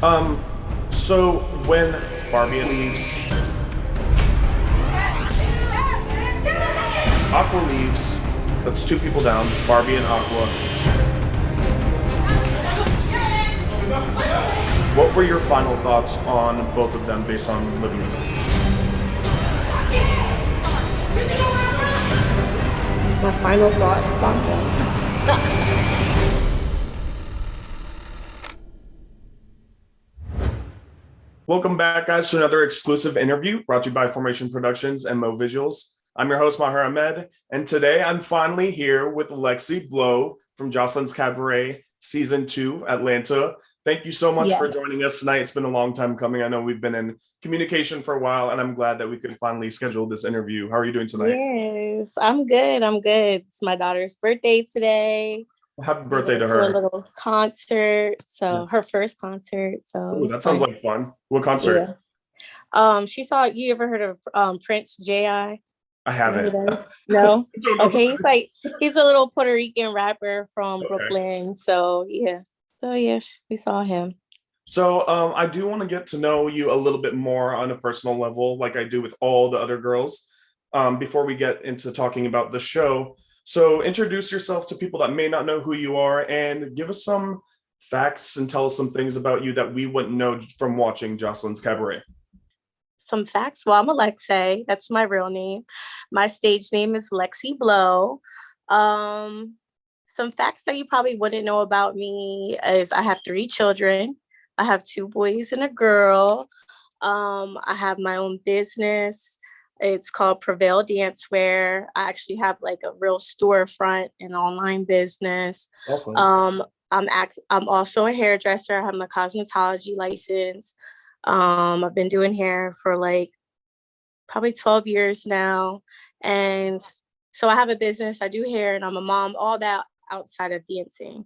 Um, so when Barbie leaves, Aqua leaves. That's two people down, Barbie and Aqua. What were your final thoughts on both of them based on living with them? My final thoughts on them. Welcome back, guys, to another exclusive interview brought to you by Formation Productions and Mo Visuals. I'm your host, Maher Ahmed, and today I'm finally here with Lexi Blow from Joseline's Cabaret Season 2, Atlanta. Thank you so much for Yeah. joining us tonight. It's been a long time coming. I know we've been in communication for a while, and I'm glad that we could finally schedule this interview. How are you doing tonight? Yes, I'm good. I'm good. It's my daughter's birthday today. Happy We birthday to went to a her. little concert. So her first concert. So it Oh, was that sounds fun. like fun. What concert? Yeah. She saw, you ever heard of Prince J.I.? I You know who haven't. that is? No? Don't know who Okay, that is. he's a little Puerto Rican rapper from Okay. Brooklyn. So yeah. So yeah, we saw him. So I do want to get to know you a little bit more on a personal level, like I do with all the other girls, before we get into talking about the show. So introduce yourself to people that may not know who you are and give us some facts and tell us some things about you that we wouldn't know from watching Joseline's Cabaret. Some facts. Well, I'm Alexei. That's my real name. My stage name is Lexi Blow. Um, some facts that you probably wouldn't know about me is I have three children. I have two boys and a girl. I have my own business. It's called Prevail Dancewear. I actually have like a real storefront and online business. Awesome. Um, I'm also a hairdresser. I have my cosmetology license. I've been doing hair for like probably 12 years now. And so I have a business, I do hair, and I'm a mom, all that outside of dancing.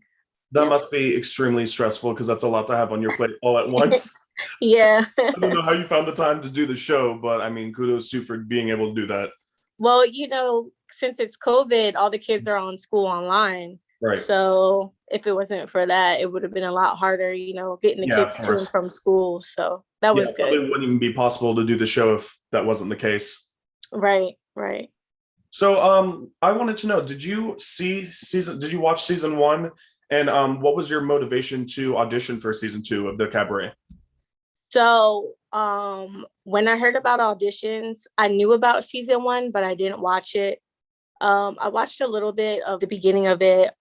That Yep. must be extremely stressful because that's a lot to have on your plate all at once. Yeah. I don't know how you found the time to do the show, but I mean, kudos to you for being able to do that. Well, since it's COVID, all the kids are on school online. Right. So if it wasn't for that, it would have been a lot harder, getting the Yeah, of kids to and course. from school. So that Yeah, was it probably good. wouldn't even be possible to do the show if that wasn't the case. Right, right. So, I wanted to know, did you watch season one? And what was your motivation to audition for season two of the cabaret? So, when I heard about auditions, I knew about season one, but I didn't watch it. I watched a little bit of the beginning of it.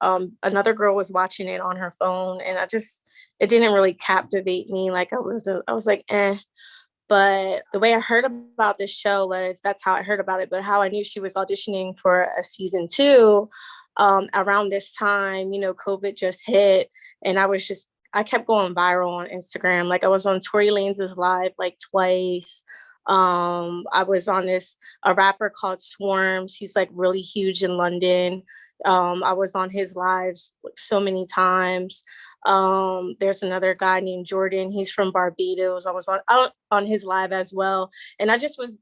Another girl was watching it on her phone, and it didn't really captivate me. Like I was like, eh. But the way I heard about this show was that's how I heard about it. But how I knew she was auditioning for a season two, around this time, COVID just hit, and I kept going viral on Instagram. Like I was on Tory Lanez's live like twice. I was on a rapper called Swarms. He's like really huge in London. I was on his lives so many times. There's another guy named Jordan. He's from Barbados. I was on his live as well, and I just was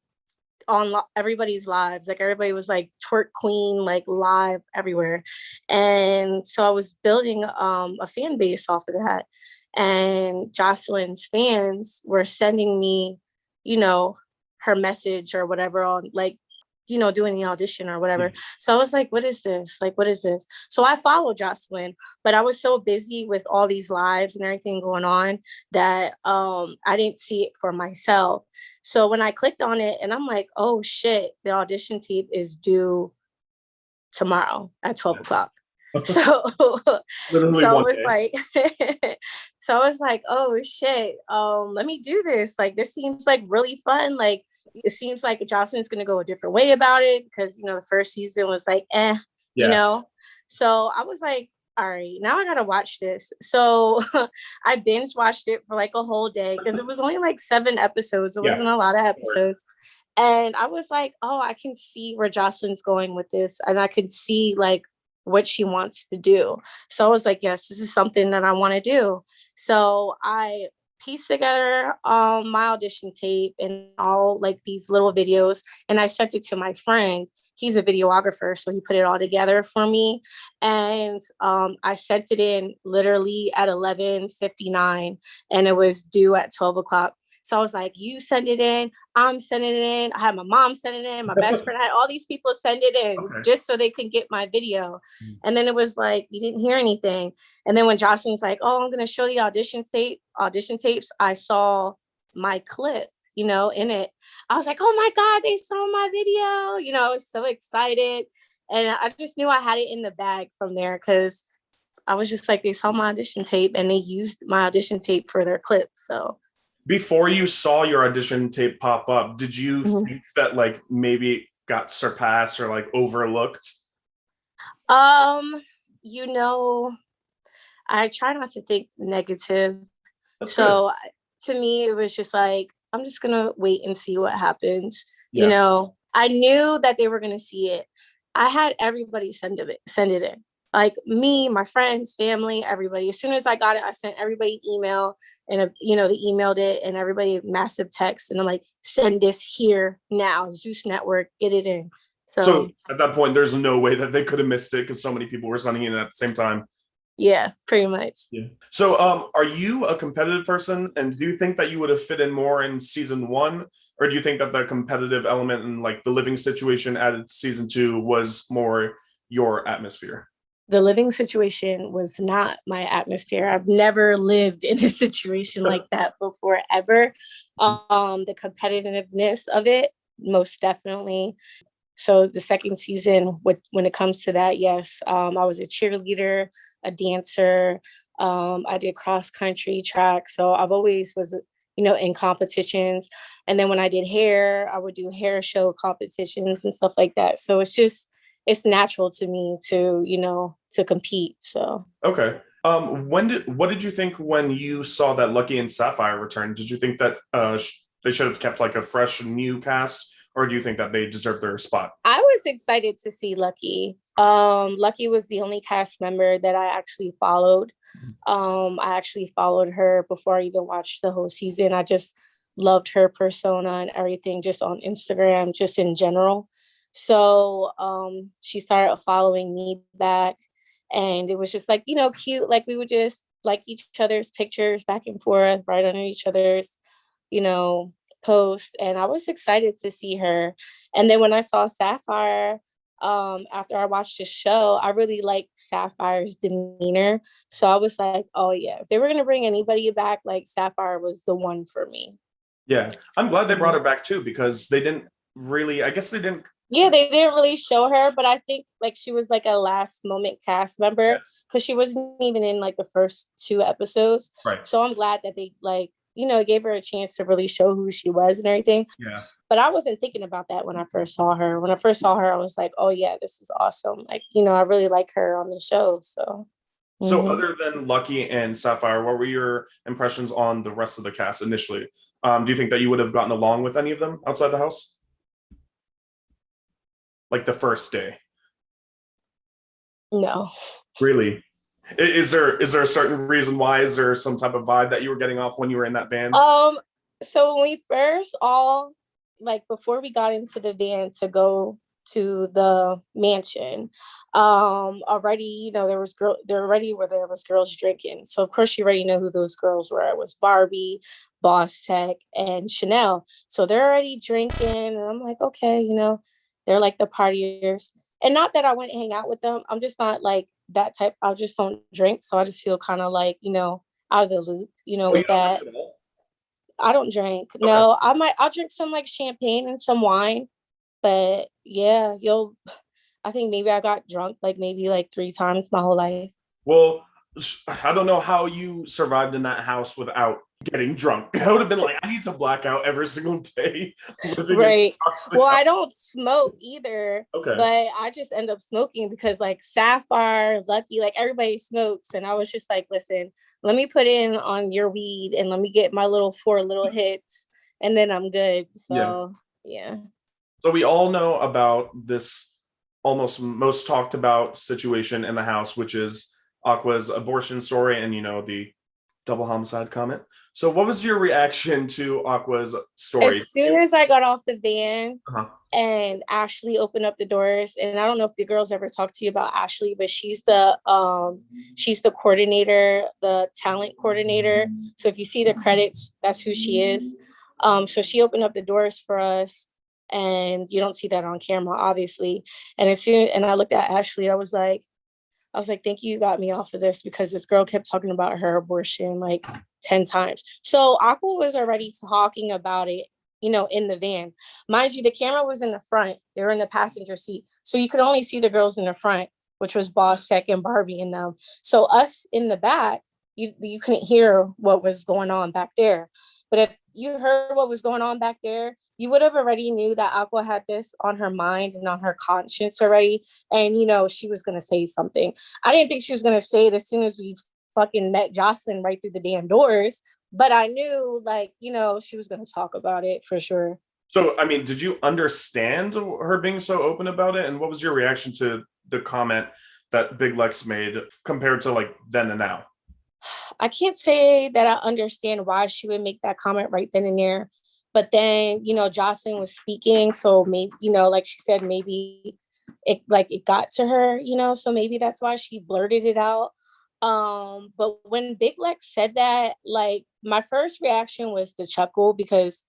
on everybody's lives. Like everybody was like twerk queen, like live everywhere, and so I was building a fan base off of that. And Joseline's fans were sending me, you know, her message or whatever on like doing the audition or Yeah. whatever. So I was like, what is this? Like, what is this? So I followed Joseline, but I was so busy with all these lives and everything going on that I didn't see it for myself. So when I clicked on it and I'm like, oh shit, the audition tape is due tomorrow at 12 o'clock. So Literally so one it was day. like so I was like, oh shit, let me do this. Like this seems like really fun. Like it seems like Johnson's gonna go a different way about it because the first season was like you Yeah. know. So I was like, all right, now I gotta watch this. So I binge watched it for like a whole day because it was only like 7 episodes. It Yeah. wasn't a lot of episodes. And I was like, oh, I can see where Jocelyn's going with this. And I could see like what she wants to do. So I was like, yes, this is something that I want to do. So I pieced together my audition tape and all like these little videos and I sent it to my friend. he's a videographer, so he put it all together for me. And I sent it in literally at 11:59, and it was due at 12 o'clock. So I was like, you send it in, I'm sending it in. I had my mom send it in, my best friend, I had all these people send it in just so they can get my video. And then it was like, you didn't hear anything. And then when Joseline's like, oh, I'm going to show the audition tapes, I saw my clip, in it. I was like, oh my God, they saw my video. I was so excited. And I just knew I had it in the bag from there because I was just like, they saw my audition tape and they used my audition tape for their clip. So before you saw your audition tape pop up, did you think that like maybe it got surpassed or like overlooked? I try not to think negative. That's so good. To me, it was just like, I'm just gonna wait and see what happens. Yeah. I knew that they were gonna see it. I had everybody send it in. Like me, my friends, family, everybody. As soon as I got it, I sent everybody email, and they emailed it, and everybody massive text, and I'm like, send this here now, Zeus Network, get it in. So at that point, there's no way that they could have missed it because so many people were sending it at the same time. Yeah, pretty much. Yeah. So are you a competitive person, and do you think that you would have fit in more in season 1, or do you think that the competitive element and like the living situation added season 2 was more your atmosphere? The living situation was not my atmosphere. I've never lived in a situation like that before, ever. The competitiveness of it, most definitely. So the second season, when it comes to that, yes, I was a cheerleader, a dancer. I did cross country, track. So I've always was, in competitions. And then when I did hair, I would do hair show competitions and stuff like that. So it's natural to me to compete. So okay. What did you think when you saw that Lucky and Sapphire return? Did you think that they should have kept like a fresh new cast, or do you think that they deserve their spot? I was excited to see Lucky. Lucky was the only cast member that I actually followed. I actually followed her before I even watched the whole season. I just loved her persona and everything just on Instagram, just in general. So she started following me back, and it was just like, cute. Like we would just like each other's pictures back and forth, right under each other's, you know, post. And I was excited to see her. And then when I saw Sapphire, after I watched the show, I really liked Sapphire's demeanor. So I was like, oh yeah, if they were gonna bring anybody back, like Sapphire was the one for me. Yeah, I'm glad they brought her back too, because they didn't really, I guess they didn't. Yeah, they didn't really show her, but I think like she was like a last moment cast member because she wasn't even in like the first 2 episodes. Right. So I'm glad that they gave her a chance to really show who she was and everything. Yeah. But I wasn't thinking about that when I first saw her. When I first saw her, I was like, oh yeah, this is awesome. Like, I really like her on the show. So Other than Lucky and Sapphire, what were your impressions on the rest of the cast initially? Do you think that you would have gotten along with any of them outside the house? Like the first day? No. Really? Is there a certain reason why? Is there some type of vibe that you were getting off when you were in that band? So when we first before we got into the van to go to the mansion, already, there was girls drinking. So of course you already know who those girls were. It was Barbie, Boss Tech, and Chanel. So they're already drinking, and I'm like, okay, they're like the partiers. And not that I wouldn't hang out with them. I'm just not like that type. I just don't drink. So I just feel kind of like, out of the loop, with that. I don't drink. Okay. No, I'll drink some like champagne and some wine. But yeah, I think maybe I got drunk like maybe like 3 times my whole life. Well, I don't know how you survived in that house without getting drunk. I would have been like, I need to black out every single day. Right. Well, I don't smoke either. Okay. But I just end up smoking because like Sapphire, Lucky, like everybody smokes. And I was just like, listen, let me put in on your weed and let me get my 4 little hits and then I'm good. So yeah. So we all know about this almost most talked about situation in the house, which is Aqua's abortion story and, the Double homicide comment. So, what was your reaction to Aqua's story? As soon as I got off the van Uh-huh. and Ashley opened up the doors, and I don't know if the girls ever talked to you about Ashley, but she's the coordinator, the talent coordinator. So if you see the credits, that's who she is. So she opened up the doors for us, and you don't see that on camera, obviously. And I looked at Ashley, I was like, thank you, you got me off of this, because this girl kept talking about her abortion like 10 times. So Aqua was already talking about it, in the van. Mind you, the camera was in the front. They were in the passenger seat. So you could only see the girls in the front, which was Boss Tech and Barbie and them. So us in the back, you couldn't hear what was going on back there. But if you heard what was going on back there, you would have already knew that Aqua had this on her mind and on her conscience already. And, she was going to say something. I didn't think she was going to say it as soon as we fucking met Joseline right through the damn doors. But I knew, she was going to talk about it for sure. So, I mean, did you understand her being so open about it? And what was your reaction to the comment that Big Lex made compared to like then and now? I can't say that I understand why she would make that comment right then and there. But then, Jocelyn was speaking. So maybe, like she said, maybe it got to her, so maybe that's why she blurted it out. But when Big Lex said that, like my first reaction was to chuckle, because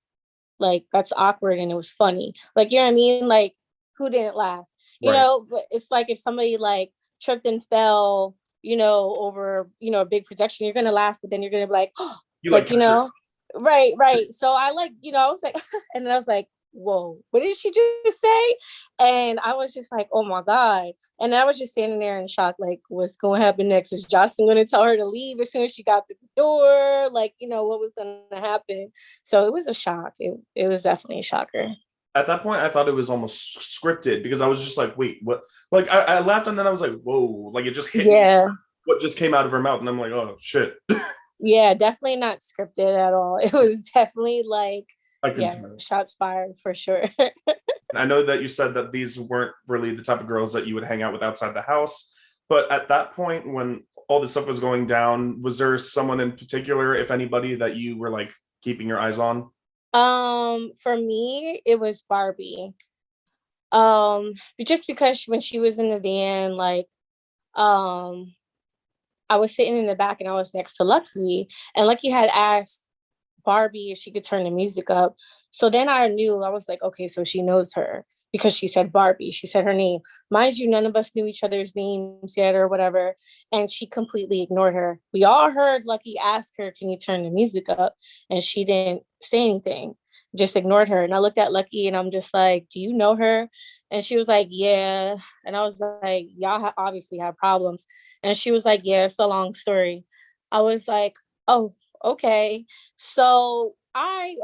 like that's awkward and it was funny. Like, you know what I mean? Like, who didn't laugh? Right. But it's like if somebody like tripped and fell, over, a big projection, you're gonna laugh, but then you're gonna be like, oh, You like like, catch yourself. right. So I like, I was like, and then I was like, whoa, what did she just say? And I was just like, oh my God. And I was just standing there in shock, like, what's going to happen next? Is Jocelyn going to tell her to leave as soon as she got through the door? Like, what was going to happen? So it was a shock. It was definitely a shocker. At that point, I thought it was almost scripted because I was just like, wait, what? Like, I laughed and then I was like, whoa, like it just hit me Yeah. what just came out of her mouth. And I'm like, oh, shit. Yeah, definitely not scripted at all. It was definitely like, I can yeah, tell. shots fired for sure. I know that you said that these weren't really the type of girls that you would hang out with outside the house. But at that point, when all this stuff was going down, was there someone in particular, if anybody, that you were like keeping your eyes on? For me, it was Barbie. Just because when she was in the van, like, um, I was sitting in the back and I was next to Lucky, and Lucky had asked Barbie if she could turn the music up. So then I knew, I was like, okay, so she knows her because she said Barbie. She said her name. Mind you, none of us knew each other's names yet or whatever. And she completely ignored her. We all heard Lucky ask her, can you turn the music up? And she didn't say anything, just ignored her. And I looked at Lucky and I'm just like, do you know her? And she was like, yeah. And I was like, y'all obviously have problems. And she was like, yeah, it's a long story. I was like, oh, okay. So I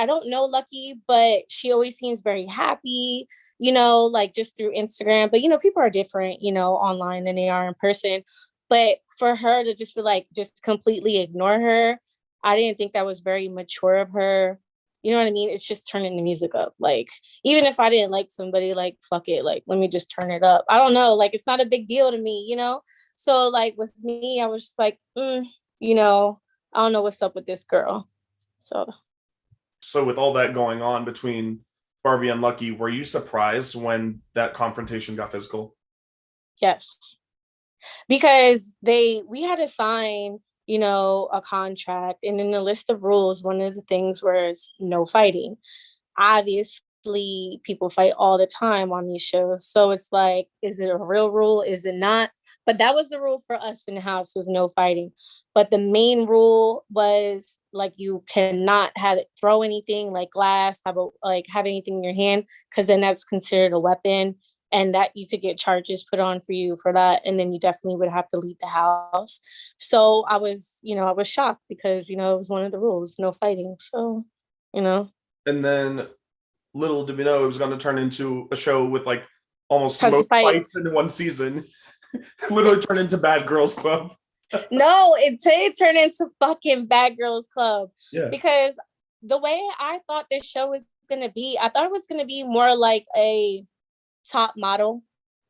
don't know Lucky, but she always seems very happy, like just through Instagram. But people are different, online than they are in person. But for her to just be like, just completely ignore her, I didn't think that was very mature of her. You know what I mean? It's just turning the music up. Like, even if I didn't like somebody, like, fuck it, like, let me just turn it up. I don't know. Like, it's not a big deal to me. So, like, with me, I was just like, you know, I don't know what's up with this girl. So, with all that going on between Barbie and Lucky, were you surprised when that confrontation got physical? Yes, because we had to sign, a contract, and in the list of rules, one of the things was no fighting. Obviously, people fight all the time on these shows, so it's like, is it a real rule? Is it not? But that was the rule for us in the house, was no fighting. But the main rule was like, you cannot have it throw anything like glass, have anything in your hand, because then that's considered a weapon, and that you could get charges put on for you for that, and then you definitely would have to leave the house. So I was shocked because it was one of the rules, no fighting. So, you know, And then little did we know it was going to turn into a show with like almost tons most of fights. fights in one season. Literally turn into Bad Girls Club. No, it turned into fucking Bad Girls Club, Yeah. because the way I thought this show was gonna be, I thought it was gonna be more like a top model,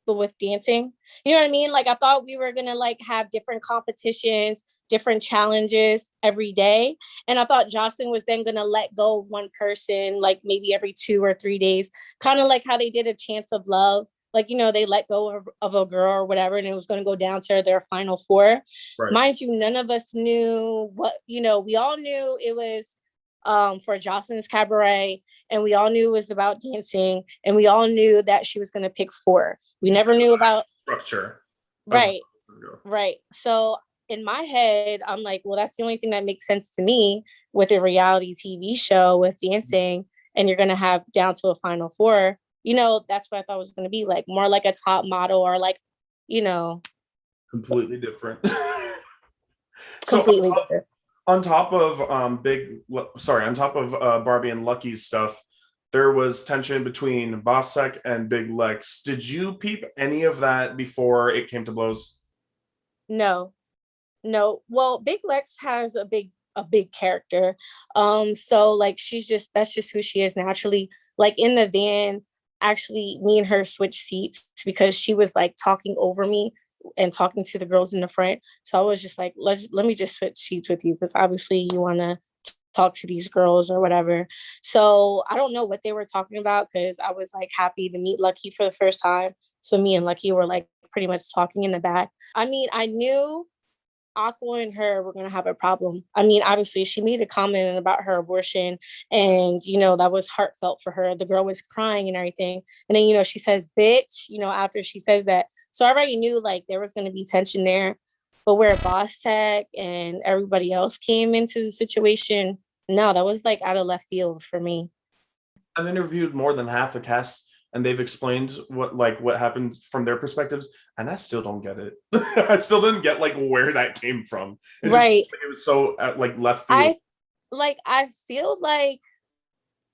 but with dancing. You know what I mean? Like, I thought we were gonna like have different competitions, different challenges every day. And I thought Joseline was then going to let go of one person, like maybe every 2 or 3 days, kind of like how they did A Chance of Love. Like, you know, they let go of a girl or whatever, and it was going to go down to their final 4. Right. Mind you, none of us knew what, you know, we all knew it was for Joseline's Cabaret, and we all knew it was about dancing, and we all knew that she was going to pick 4. We never knew about structure. Right. Right. So in my head, I'm like, well, that's the only thing that makes sense to me with a reality TV show with dancing, and you're going to have down to a final 4. You know, that's what I thought it was going to be, like more like a top model, or like, you know, completely different. Completely different. On top of Barbie and Lucky's stuff, there was tension between Bosek and Big Lex. Did you peep any of that before it came to blows? No. Well, Big Lex has a big character. So like that's just who she is naturally. Like in the van, actually me and her switched seats because she was like talking over me and talking to the girls in the front. So I was just like, let me just switch seats with you, because obviously you want to talk to these girls or whatever. So I don't know what they were talking about, because I was like happy to meet Lucky for the first time. So me and Lucky were like pretty much talking in the back. I mean, I knew Aqua and her were going to have a problem. I mean, obviously, she made a comment about her abortion, and, you know, that was heartfelt for her. The girl was crying and everything. And then, you know, she says, bitch, you know, after she says that. So I already knew like there was going to be tension there. But where Boss Tech and everybody else came into the situation, no, that was like out of left field for me. I've interviewed more than half the cast, and they've explained what happened from their perspectives, and I still don't get it. I still didn't get like where that came from. Right. It was so like left field. I feel like,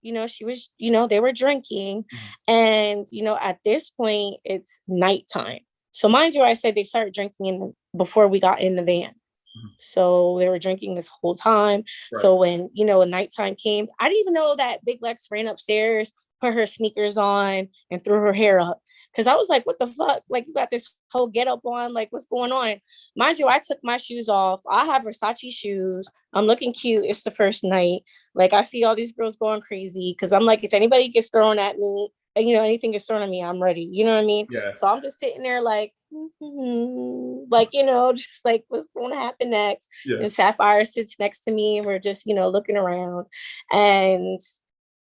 you know, she was, you know, they were drinking, and, you know, at this point it's nighttime. So mind you, I said they started drinking before we got in the van. So they were drinking this whole time. Right. So when, you know, nighttime came, I didn't even know that Big Lex ran upstairs, put her sneakers on, and threw her hair up. Because I was like, what the fuck? Like, you got this whole get up on, like, what's going on? Mind you, I took my shoes off. I have Versace shoes. I'm looking cute. It's the first night. Like, I see all these girls going crazy, because I'm like, if anybody gets thrown at me, and, you know, anything gets thrown at me, I'm ready. You know what I mean? Yeah. So I'm just sitting there like, like, you know, just like, what's going to happen next? Yeah. And Sapphire sits next to me, and we're just, you know, looking around. And,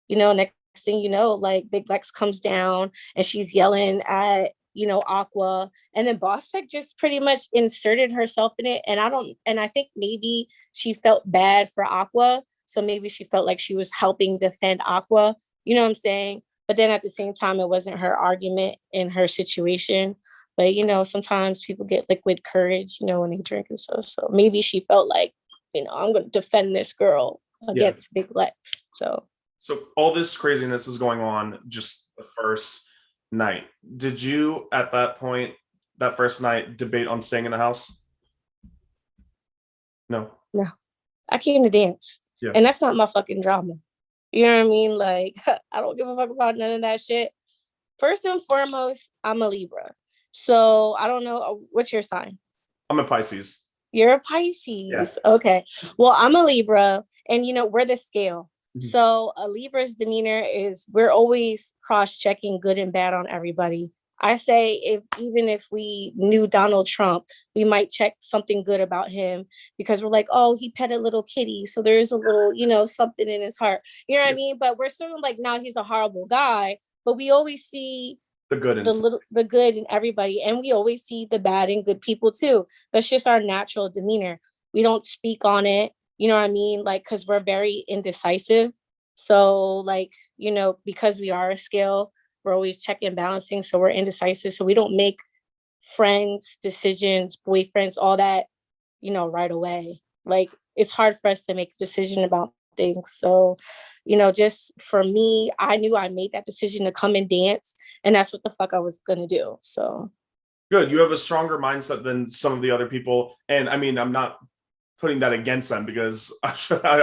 you know, next thing you know, like Big Lex comes down and she's yelling at, you know, Aqua. And then Boss Tech just pretty much inserted herself in it. And I think maybe she felt bad for Aqua. So maybe she felt like she was helping defend Aqua. You know what I'm saying? But then at the same time, it wasn't her argument in her situation. But, you know, sometimes people get liquid courage, you know, when they drink and stuff. So maybe she felt like, you know, I'm going to defend this girl against Big Lex. So all this craziness is going on just the first night. Did you, at that point, that first night, debate on staying in the house? No. I came to dance. Yeah. And that's not my fucking drama. You know what I mean? Like, I don't give a fuck about none of that shit. First and foremost, I'm a Libra. So I don't know. What's your sign? I'm a Pisces. You're a Pisces. Yeah. Okay. Well, I'm a Libra, and, you know, we're the scale. Mm-hmm. So a Libra's demeanor is, we're always cross-checking good and bad on everybody. I say even if we knew Donald Trump, we might check something good about him, because we're like, oh, he pet a little kitty, so there's a little, you know, something in his heart. You know what I mean? But we're sort of like, now he's a horrible guy, but we always see the good in everybody, and we always see the bad in good people too. That's just our natural demeanor. We don't speak on it. You know what I mean? Like, because we're very indecisive. So, like, you know, because we are a scale, we're always checking and balancing. So we're indecisive. So we don't make friends, decisions, boyfriends, all that, you know, right away. Like, it's hard for us to make a decision about things. So, you know, just for me, I knew I made that decision to come and dance, and that's what the fuck I was going to do. So. Good. You have a stronger mindset than some of the other people. And I mean, I'm not putting that against them, because I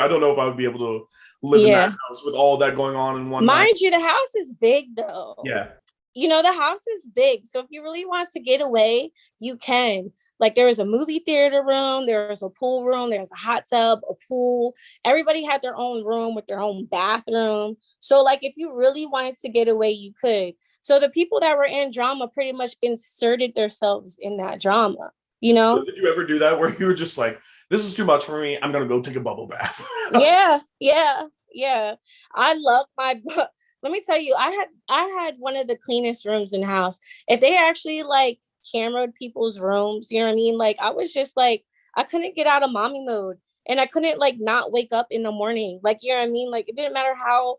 don't know if I would be able to live in that house with all that going on in one night. Mind you, the house is big though. Yeah. You know, the house is big. So if you really want to get away, you can. Like there was a movie theater room, there was a pool room, there was a hot tub, a pool. Everybody had their own room with their own bathroom. So like if you really wanted to get away, you could. So the people that were in drama pretty much inserted themselves in that drama, you So know? did you ever do that where you were just like, this is too much for me. I'm gonna go take a bubble bath. Yeah, yeah, yeah. I love my let me tell you, I had one of the cleanest rooms in the house. If they actually like cameraed people's rooms, you know what I mean? Like I was just like I couldn't get out of mommy mode and I couldn't like not wake up in the morning. Like you know what I mean? Like it didn't matter how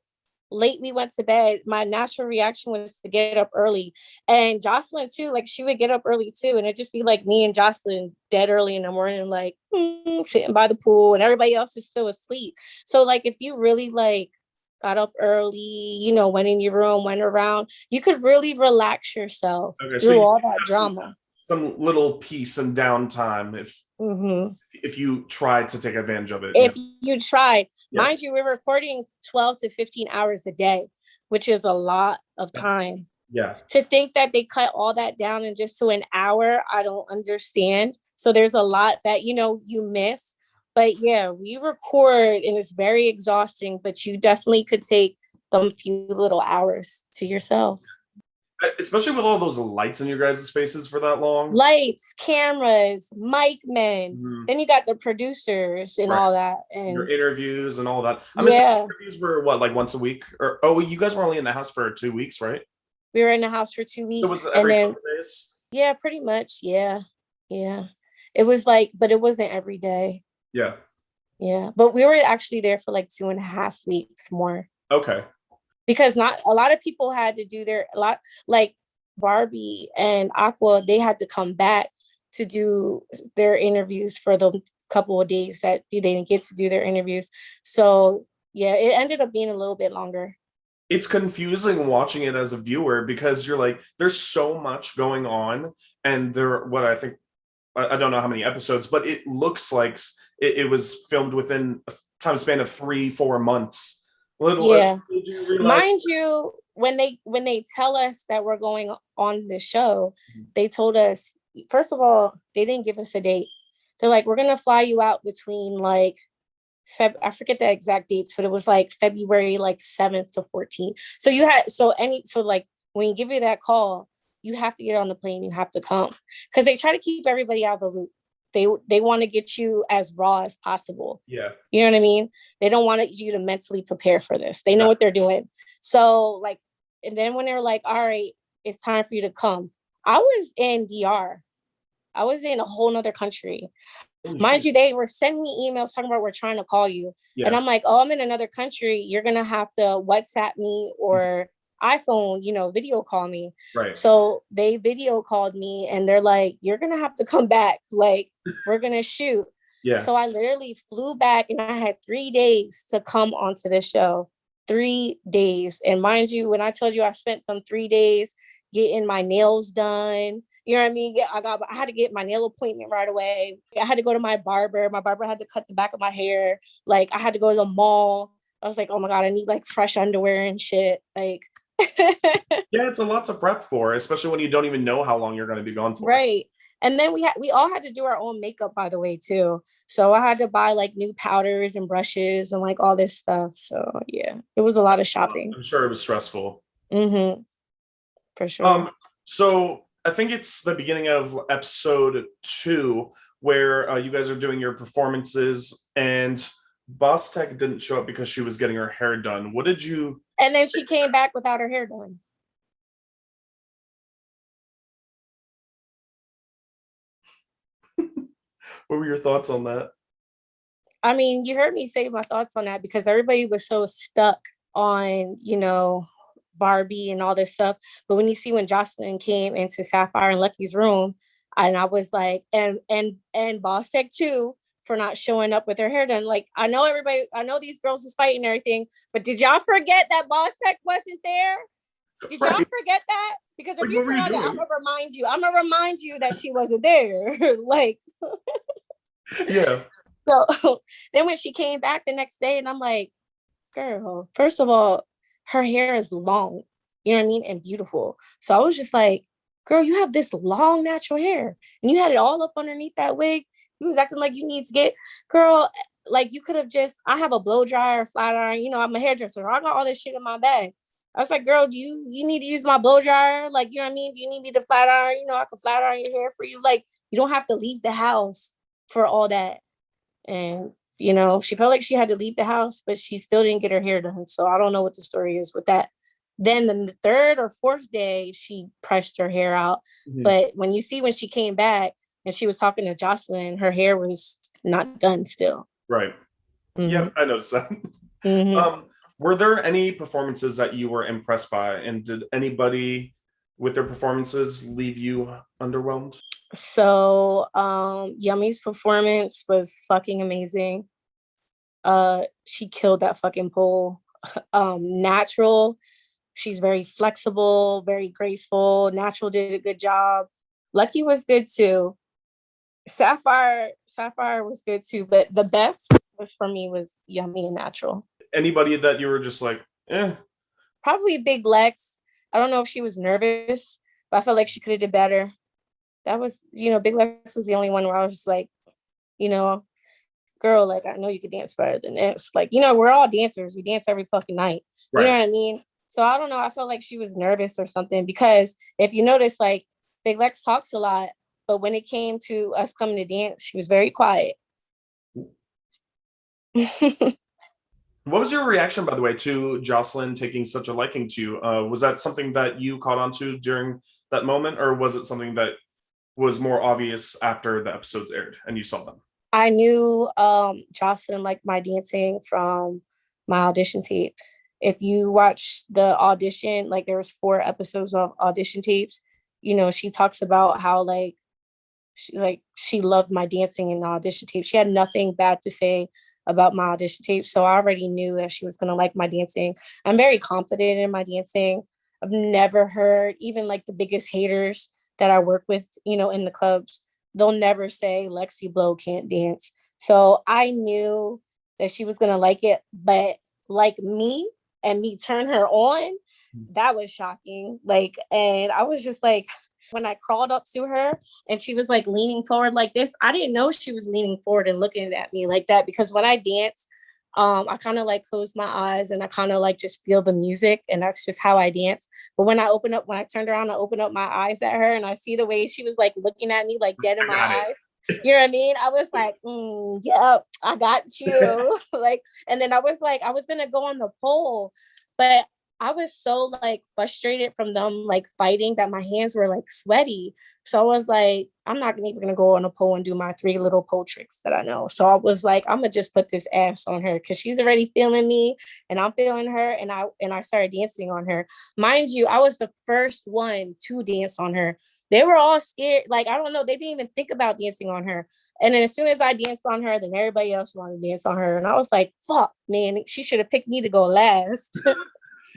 late we went to bed. My natural reaction was to get up early. And Joseline too, like she would get up early too. And it'd just be like me and Joseline dead early in the morning, like sitting by the pool and everybody else is still asleep. So like if you really like got up early, you know, went in your room, went around, you could really relax yourself Okay, so through you all have that drama. some little peace and downtime Mm-hmm. if you try to take advantage of it. If you tried, Yeah. mind you, we're recording 12 to 15 hours a day, which is a lot of time. Yeah. To think that they cut all that down in just to an hour, I don't understand. So there's a lot that, you know, you miss. But yeah, we record and it's very exhausting, but you definitely could take some few little hours to yourself. Especially with all those lights in your guys' faces for that long. Lights, cameras, mic men. Mhm. Then you got the producers and Right. all that. Your And interviews and all that. I'm assuming yeah, interviews were what, like once a week? Or oh, you guys were only in the house for 2 weeks, right? we were in the house for two So was weeks. it And every then, couple days? yeah, pretty much. Yeah. Yeah. It was like, but it wasn't every day. Yeah. Yeah, but we were actually there for like 2.5 weeks more Okay. because not a lot of people had to do their a lot like Barbie and Aqua, they had to come back to do their interviews for the couple of days that they didn't get to do their interviews. So yeah, it ended up being a little bit longer. It's confusing watching it as a viewer because you're like, there's so much going on, and there, what I think, I don't know how many episodes, but it looks like it was filmed within a time span of 3-4 months. Little, Yeah. do you realize? Mind you, when they tell us that we're going on the show, they told us first of all, they didn't give us a date. They're like, we're gonna fly you out between like I forget the exact dates, but it was like February like 7th to 14th. So you had so like when you give you that call, you have to get on the plane, you have to come. Because they try to keep everybody out of the loop. They want to get you as raw as possible. Yeah. You know what I mean? They don't want you to mentally prepare for this. They know Exactly. what they're doing. So like, and then when they're like, all right, it's time for you to come. I was in DR. I was in a whole nother country. Holy Mind shit. you, they were sending me emails talking about we're trying to call you. And Yeah. I'm like, oh, I'm in another country. You're gonna have to WhatsApp me or iPhone, you know, video call me. Right. So they video called me and they're like, you're gonna have to come back. Like, we're gonna shoot. Yeah. So I literally flew back and I had 3 days to come onto this show. 3 days. And mind you, when I told you I spent them 3 days getting my nails done, you know what I mean? Yeah, I had to get my nail appointment right away. I had to go to my barber. My barber had to cut the back of my hair. Like I had to go to the mall. I was like, oh my God, I need like fresh underwear and shit. Like Yeah, it's a lot to prep for, especially when you don't even know how long you're going to be gone for. right. And then we all had to do our own makeup, by the way, too. So I had to buy like new powders and brushes and like all this stuff. So yeah, it was a lot of shopping. I'm sure it was stressful. Mm-hmm. For sure. So I think it's the beginning of episode 2 where you guys are doing your performances, and Boss Tech didn't show up because she was getting her hair done. What did you? And then she came back without her hair done. What were your thoughts on that? I mean, you heard me say my thoughts on that because everybody was so stuck on, you know, Barbie and all this stuff. But when you see when Joseline came into Sapphire and Lucky's room, and I was like, and Boss Tech too for not showing up with her hair done. Like, I know everybody, I know these girls was fighting and everything, but did y'all forget that Boss Tech wasn't there? Did y'all forget that? Because if Like, you what were you forgot that, doing? I'm gonna remind you. I'm gonna remind you that she wasn't there. Like, Yeah. so then when she came back the next day, and I'm like, girl, first of all, her hair is long, you know what I mean, and beautiful. So I was just like, girl, you have this long natural hair and you had it all up underneath that wig. You was acting like you need to get, girl, like you could have just, I have a blow dryer, flat iron, you know, I'm a hairdresser. I got all this shit in my bag. I was like, girl, do you need to use my blow dryer? Like, you know what I mean? Do you need me to flat iron? You know, I can flat iron your hair for you. Like, you don't have to leave the house for all that. And, you know, she felt like she had to leave the house, but she still didn't get her hair done. So I don't know what the story is with that. Then the third or fourth day, she pressed her hair out. Mhm. But when she came back and she was talking to Joseline, her hair was not done still. Right. Mm-hmm. Yep, I noticed that. Mm-hmm. Were there any performances that you were impressed by, and did anybody with their performances leave you underwhelmed? So Yummy's performance was fucking amazing. She killed that fucking pole. Natural, she's very flexible, very graceful. Natural did a good job. Lucky was good too. Sapphire was good too, but the best was for me was Yummy and Natural. Anybody that you were just like, eh? Probably Big Lex. I don't know if she was nervous, but I felt like she could have did better. That was, you know, Big Lex was the only one where I was just like, you know, girl, like I know you could dance better than this. Like, you know, we're all dancers. We dance every fucking night. You know what I mean? So I don't know. I felt like she was nervous or something because if you notice, like Big Lex talks a lot, but when it came to us coming to dance, she was very quiet. What was your reaction, by the way, to Joseline taking such a liking to you? Was that something that you caught on to during that moment, or was it something that was more obvious after the episodes aired and you saw them? I knew Joseline liked my dancing from my audition tape. If you watch the audition, like there was 4 episodes of audition tapes, you know, she talks about how she loved my dancing in the audition tape. She had nothing bad to say about my audition tape. So I already knew that she was gonna like my dancing. I'm very confident in my dancing. I've never heard even like the biggest haters that I work with, you know, in the clubs, they'll never say Lexi Blow can't dance. So I knew that she was gonna like it, but like me and me turn her on, that was shocking. Like, and I was just like, when I crawled up to her and she was like leaning forward like this, I didn't know she was leaning forward and looking at me like that because when I dance, I kind of like close my eyes and I kind of like just feel the music and that's just how I dance. But when I turned around, I opened up my eyes at her and I see the way she was like looking at me like dead in my eyes. You know what I mean? I was like, yeah, I got you. Like, and then I was like, I was gonna go on the pole, but I was so like frustrated from them like fighting that my hands were like sweaty. So I was like, I'm not even gonna go on a pole and do my 3 little pole tricks that I know. So I was like, I'm gonna just put this ass on her because she's already feeling me and I'm feeling her. And I started dancing on her. Mind you, I was the first one to dance on her. They were all scared. Like, I don't know, they didn't even think about dancing on her. And then as soon as I danced on her, then everybody else wanted to dance on her. And I was like, fuck, man, she should have picked me to go last.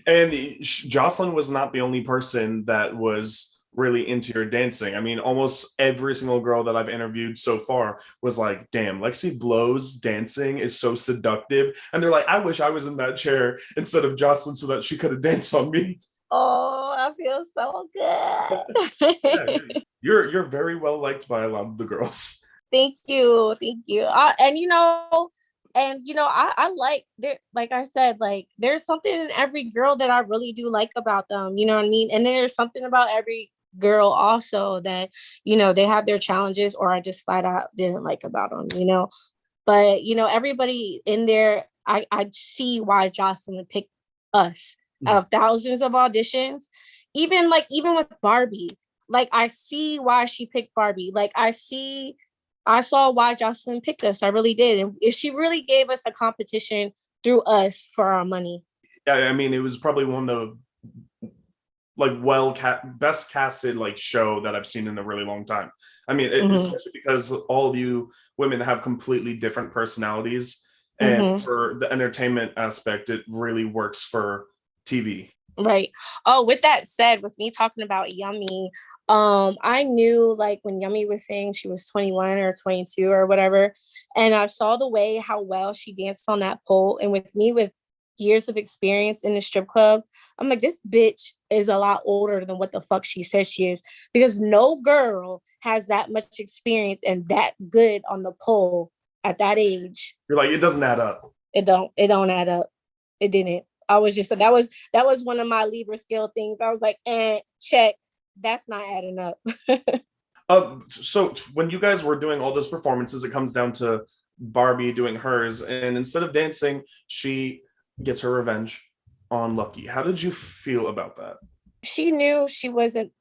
And Joseline was not the only person that was really into your dancing. I mean, almost every single girl that I've interviewed so far was like, damn, Lexi Blow's dancing is so seductive. And they're like, I wish I was in that chair instead of Joseline so that she could have danced on me. Oh, I feel so good. Yeah, you're very well liked by a lot of the girls. Thank you. Thank you. I like there, like I said, like there's something in every girl that I really do like about them. You know what I mean? And there's something about every girl also that, you know, they have their challenges or I just flat out didn't like about them, you know. But you know, everybody in there, I see why Jocelyn picked us out of thousands of auditions. Even with Barbie, like I see why she picked Barbie. Like I saw why Jocelyn picked us. I really did. And she really gave us a competition through us for our money. Yeah, I mean, it was probably one of the best casted like show that I've seen in a really long time. I mean, especially because all of you women have completely different personalities, and for the entertainment aspect, it really works for TV. Right. Oh, with that said, with me talking about Yummy, I knew like when Yummy was saying she was 21 or 22 or whatever, and I saw the way how well she danced on that pole. And with years of experience in the strip club. I'm like, this bitch is a lot older than what the fuck she says she is, because no girl has that much experience and that good on the pole at that age. You're like, it doesn't add up. It don't add up. It didn't. I was just that was one of my Libra scale things. I was like, check. That's not adding up. So when you guys were doing all those performances, it comes down to Barbie doing hers, and instead of dancing, she gets her revenge on Lucky. How did you feel about that? She knew she wasn't.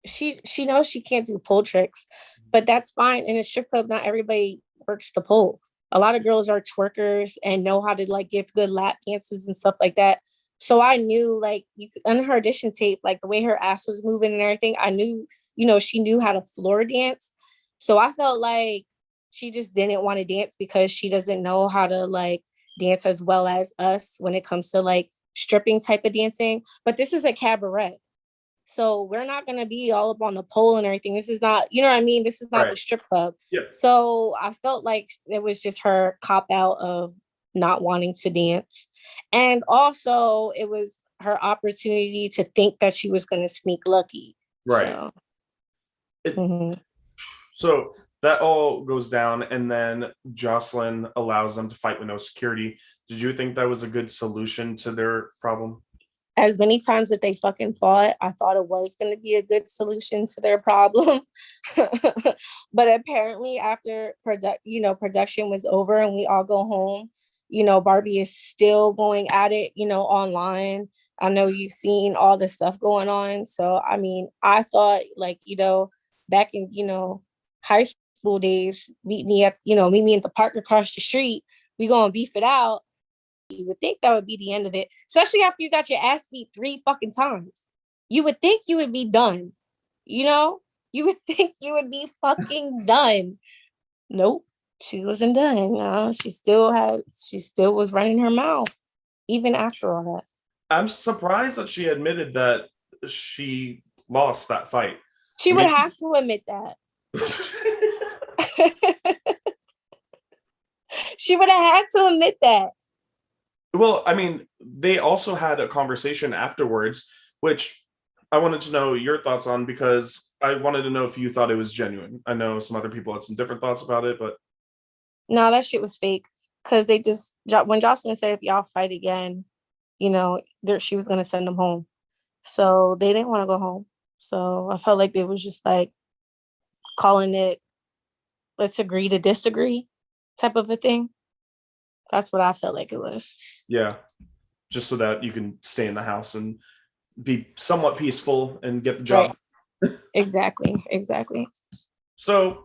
She knows she can't do pole tricks, but that's fine. In a strip club, not everybody works the pole. A lot of girls are twerkers and know how to like give good lap dances and stuff like that. So I knew, like, you could, on her audition tape, like the way her ass was moving and everything, I knew, she knew how to floor dance. So I felt like she just didn't want to dance because she doesn't know how to like dance as well as us when it comes to like stripping type of dancing. But this is a cabaret. So we're not going to be all up on the pole and everything. This is not, you know what I mean? This is not Right. the strip club. Yeah. So I felt like it was just her cop out of not wanting to dance. And also it was her opportunity to think that she was going to sneak Lucky. Right. So, It, so that all goes down, and then Joseline allows them to fight with no security. Did you think that was a good solution to their problem? as many times that they fucking fought, I thought it was going to be a good solution to their problem. But apparently after production was over and we all go home, Barbie is still going at it, online. I know you've seen all the stuff going on. So, I mean, I thought like, back in, high school days, meet me in the park across the street. We gonna beef it out. You would think that would be the end of it, especially after you got your ass beat 3 fucking times. You would think you would be done. You would think you would be fucking done. Nope, she wasn't done. She still was running her mouth even after all that. I'm surprised that she admitted that she lost that fight. She would have to admit that. She would have had to admit that. Well, I mean, they also had a conversation afterwards, which I wanted to know your thoughts on, because I wanted to know if you thought it was genuine. I know some other people had some different thoughts about it, but no, that shit was fake. Because when Joseline said if y'all fight again, she was gonna send them home. So they didn't want to go home. So I felt like it was just like calling it, let's agree to disagree type of a thing. That's what I felt like it was. Yeah, just so that you can stay in the house and be somewhat peaceful and get the job. Right. Exactly. So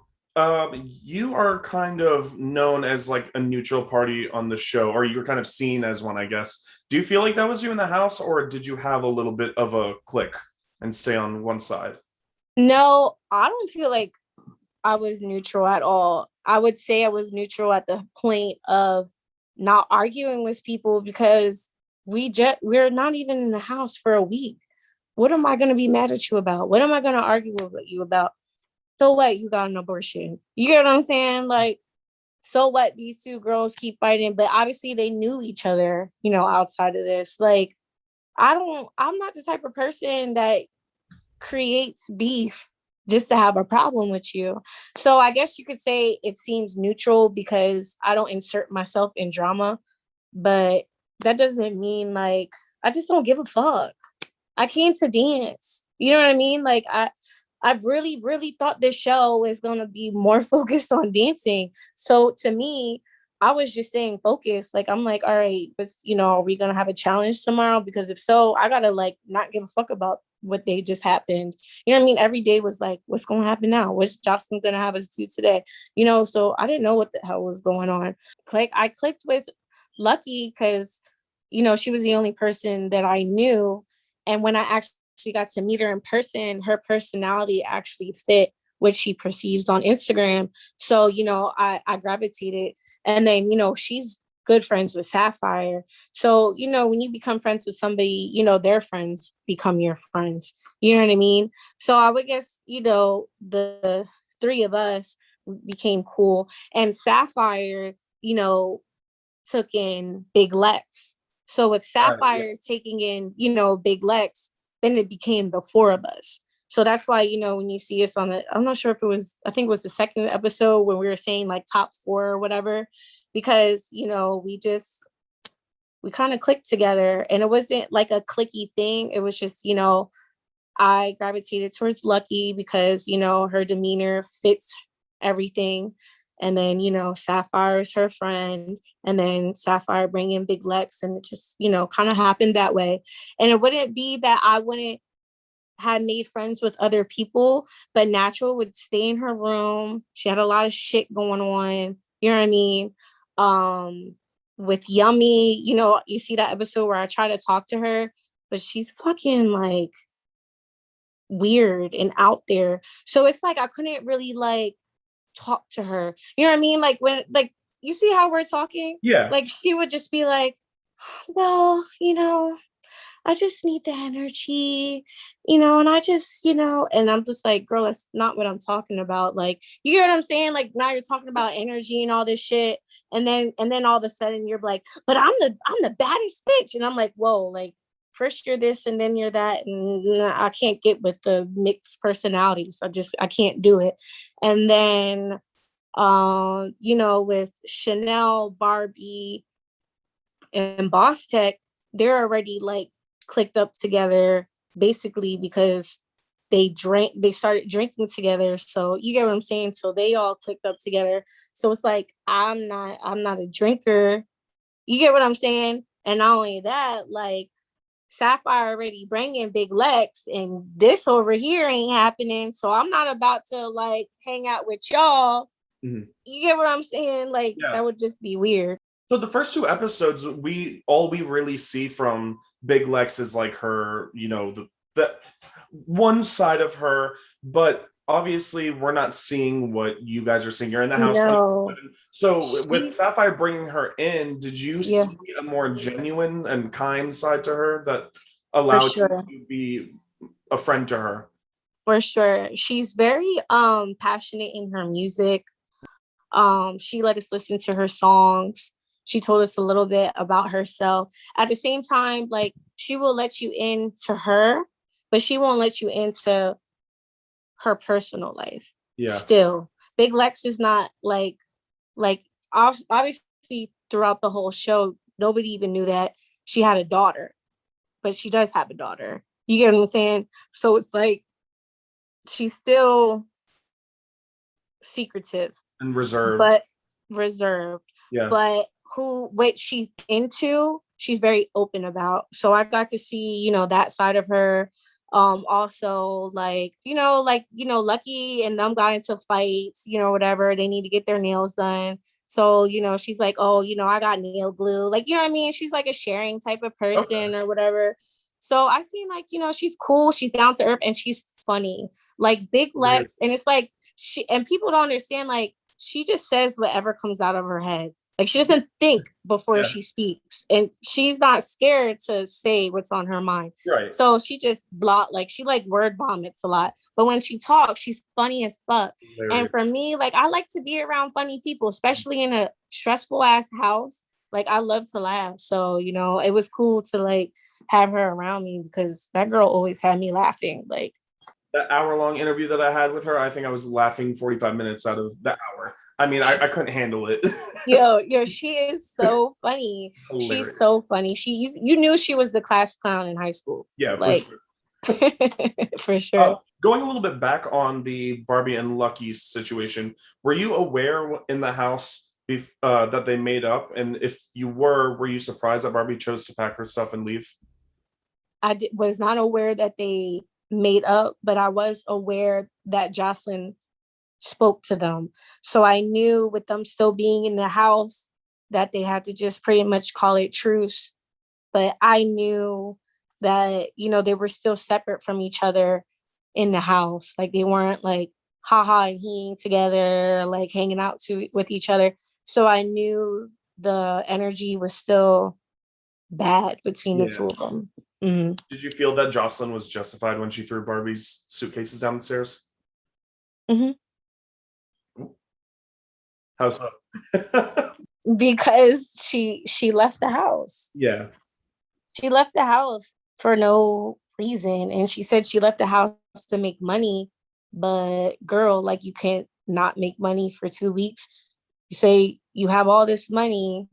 you are kind of known as like a neutral party on the show, or you're kind of seen as one, I guess. Do you feel like that was you in the house, or did you have a little bit of a click and stay on one side? No, I don't feel like I was neutral at all. I would say I was neutral at the point of not arguing with people, because we're not even in the house for a week. What am I going to be mad at you about? What am I going to argue with you about? So what? You got an abortion. You get what I'm saying? Like, so what? These two girls keep fighting, but obviously they knew each other, outside of this. Like, I'm not the type of person that creates beef just to have a problem with you. So I guess you could say it seems neutral because I don't insert myself in drama, but that doesn't mean like I just don't give a fuck. I came to dance. You know what I mean? Like I've really, really thought this show is gonna be more focused on dancing. So to me, I was just staying focused. Like I'm like, all right, but are we gonna have a challenge tomorrow? Because if so, I gotta like not give a fuck about what they just happened. You know what I mean? Every day was like, what's gonna happen now? What's Jocelyn gonna have us do today? So I didn't know what the hell was going on. I clicked with Lucky because she was the only person that I knew. And when I actually got to meet her in person, her personality actually fit what she perceives on Instagram. So, I gravitated. And then, she's good friends with Sapphire. So, when you become friends with somebody, their friends become your friends. You know what I mean? So I would guess, the three of us became cool. And Sapphire, took in Big Lex. So with Yeah. Sapphire taking in, Big Lex, then it became the four of us. So that's why, when you see us on I'm not sure if I think it was the second episode when we were saying like top four or whatever, because, we kind of clicked together, and it wasn't like a clicky thing. It was just, I gravitated towards Lucky because, her demeanor fits everything. And then, Sapphire is her friend. And then Sapphire bringing Big Lex. And it just, kind of happened that way. And it wouldn't be that I wouldn't had made friends with other people, but Natural would stay in her room. She had a lot of shit going on. You know what I mean? With Yummy, you see that episode where I try to talk to her, but she's fucking like weird and out there. So it's like I couldn't really like talk to her. You know what I mean? Like when you see how we're talking? Yeah. Like she would just be like, well, I just need the energy, and I just, and I'm just like, girl, that's not what I'm talking about. Like, you hear what I'm saying? Like now you're talking about energy and all this shit. And then all of a sudden you're like, but I'm the baddest bitch. And I'm like, whoa, like first you're this and then you're that. And I can't get with the mixed personalities. I can't do it. And then, with Chanel, Barbie, and Boss Tech, they're already like clicked up together basically because they started drinking together. So you get what I'm saying? So they all clicked up together. So it's like I'm not a drinker. You get what I'm saying? And not only that, like Sapphire already bringing Big Lex, and this over here ain't happening. So I'm not about to like hang out with y'all. Mhm. You get what I'm saying? Like Yeah. that would just be weird. So the first two episodes, all we really see from Big Lex is like her, the one side of her, but obviously we're not seeing what you guys are seeing. You're in the house. No. So with Sapphire bringing her in, did you Yeah, see a more genuine and kind side to her that for allowed you sure. to be a friend to her? For sure. She's very passionate in her music. She let us listen to her songs. She told us a little bit about herself. At the same time, like she will let you into her, but she won't let you into her personal life. Yeah. Still, Big Lex is not like obviously throughout the whole show, nobody even knew that she had a daughter, but she does have a daughter. You get what I'm saying? So it's like she's still secretive, And reserved. but reserved. Yeah. But what she's into, she's very open about. So I got to see, that side of her. Also Lucky and them got into fights, whatever. They need to get their nails done. So, she's like, oh, I got nail glue. Like, you know what I mean? She's like a sharing type of Okay. person or whatever. So I seen like, she's cool, she's down to earth, and she's funny. Like Big Really? Lex, and it's like and people don't understand, like she just says whatever comes out of her head. Like she doesn't think before Yeah. she speaks, and she's not scared to say what's on her mind. Right. So she just like she like word vomits a lot, but when she talks, she's funny as fuck. And Hilarious. for me, like I like to be around funny people, especially in a stressful ass house. Like I love to laugh, so it was cool to like have her around me because that girl always had me laughing. Like That hour-long interview that I had with her, I think I was laughing 45 minutes out of the hour. I mean, I couldn't handle it. yo, she is so funny. She's Hilarious. so funny. You knew she was the class clown in high school. Yeah, for Like sure. for sure. Going a little bit back on the Barbie and Lucky situation, were you aware in the house that they made up? And if you were you surprised that Barbie chose to pack her stuff and leave? Was not aware that they made up, but I was aware that Jocelyn spoke to them. So I knew with them still being in the house that they had to just pretty much call it truce. But I knew that, they were still separate from each other in the house. Like they weren't like haha and heing together, like hanging out with each other. So I knew the energy was still bad between the Yeah. two of them. Mm-hmm. Did you feel that Jocelyn was justified when she threw Barbie's suitcases down the stairs? Mm-hmm. How so? Because she left the house. Yeah. She left the house for no reason. And she said she left the house to make money. But girl, like you can't not make money for 2 weeks. You say you have all this money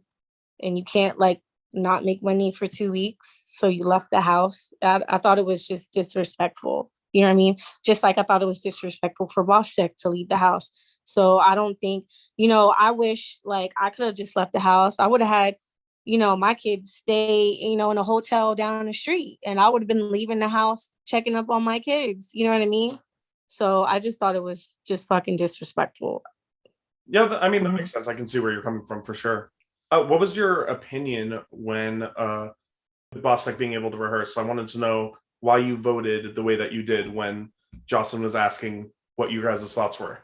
and you can't like not make money for 2 weeks. So you left the house. I thought it was just disrespectful. You know what I mean? Just like I thought it was disrespectful for Boss Tech to leave the house. So I don't think, I wish like I could have just left the house. I would have had, my kids stay, in a hotel down the street and I would have been leaving the house, checking up on my kids. You know what I mean? So I just thought it was just fucking disrespectful. Yeah, I mean that makes sense. I can see where you're coming from for sure. What was your opinion when Boss like being able to rehearse? I wanted to know why you voted the way that you did when Jocelyn was asking what you guys' thoughts were.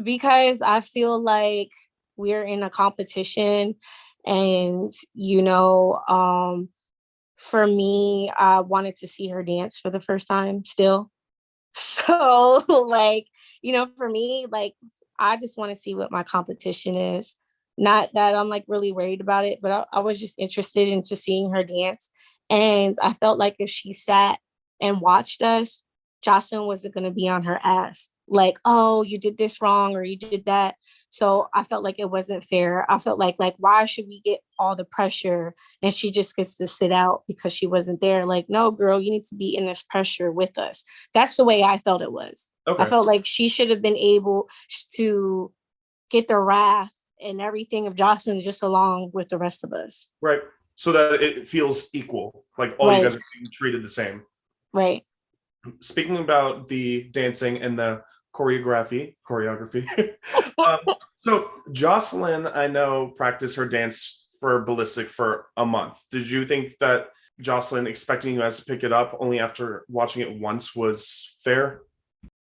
Because I feel like we're in a competition and for me, I wanted to see her dance for the first time still. So like, for me, like I just want to see what my competition is. Not that I'm like really worried about it, but I was just interested into seeing her dance. And I felt like if she sat and watched us, Jocelyn wasn't going to be on her ass. Like, oh, you did this wrong or you did that. So I felt like it wasn't fair. I felt like why should we get all the pressure and she just gets to sit out because she wasn't there? Like, no, girl, you need to be in this pressure with us. That's the way I felt it was. Okay. I felt like she should have been able to get the wrath and everything of Jocelyn just along with the rest of us. Right. So that it feels equal. Like all you guys are being treated the same. Right. Speaking about the dancing and the choreography. So Jocelyn, I know, practiced her dance for Ballistic for a month. Did you think that Jocelyn expecting you guys to pick it up only after watching it once was fair?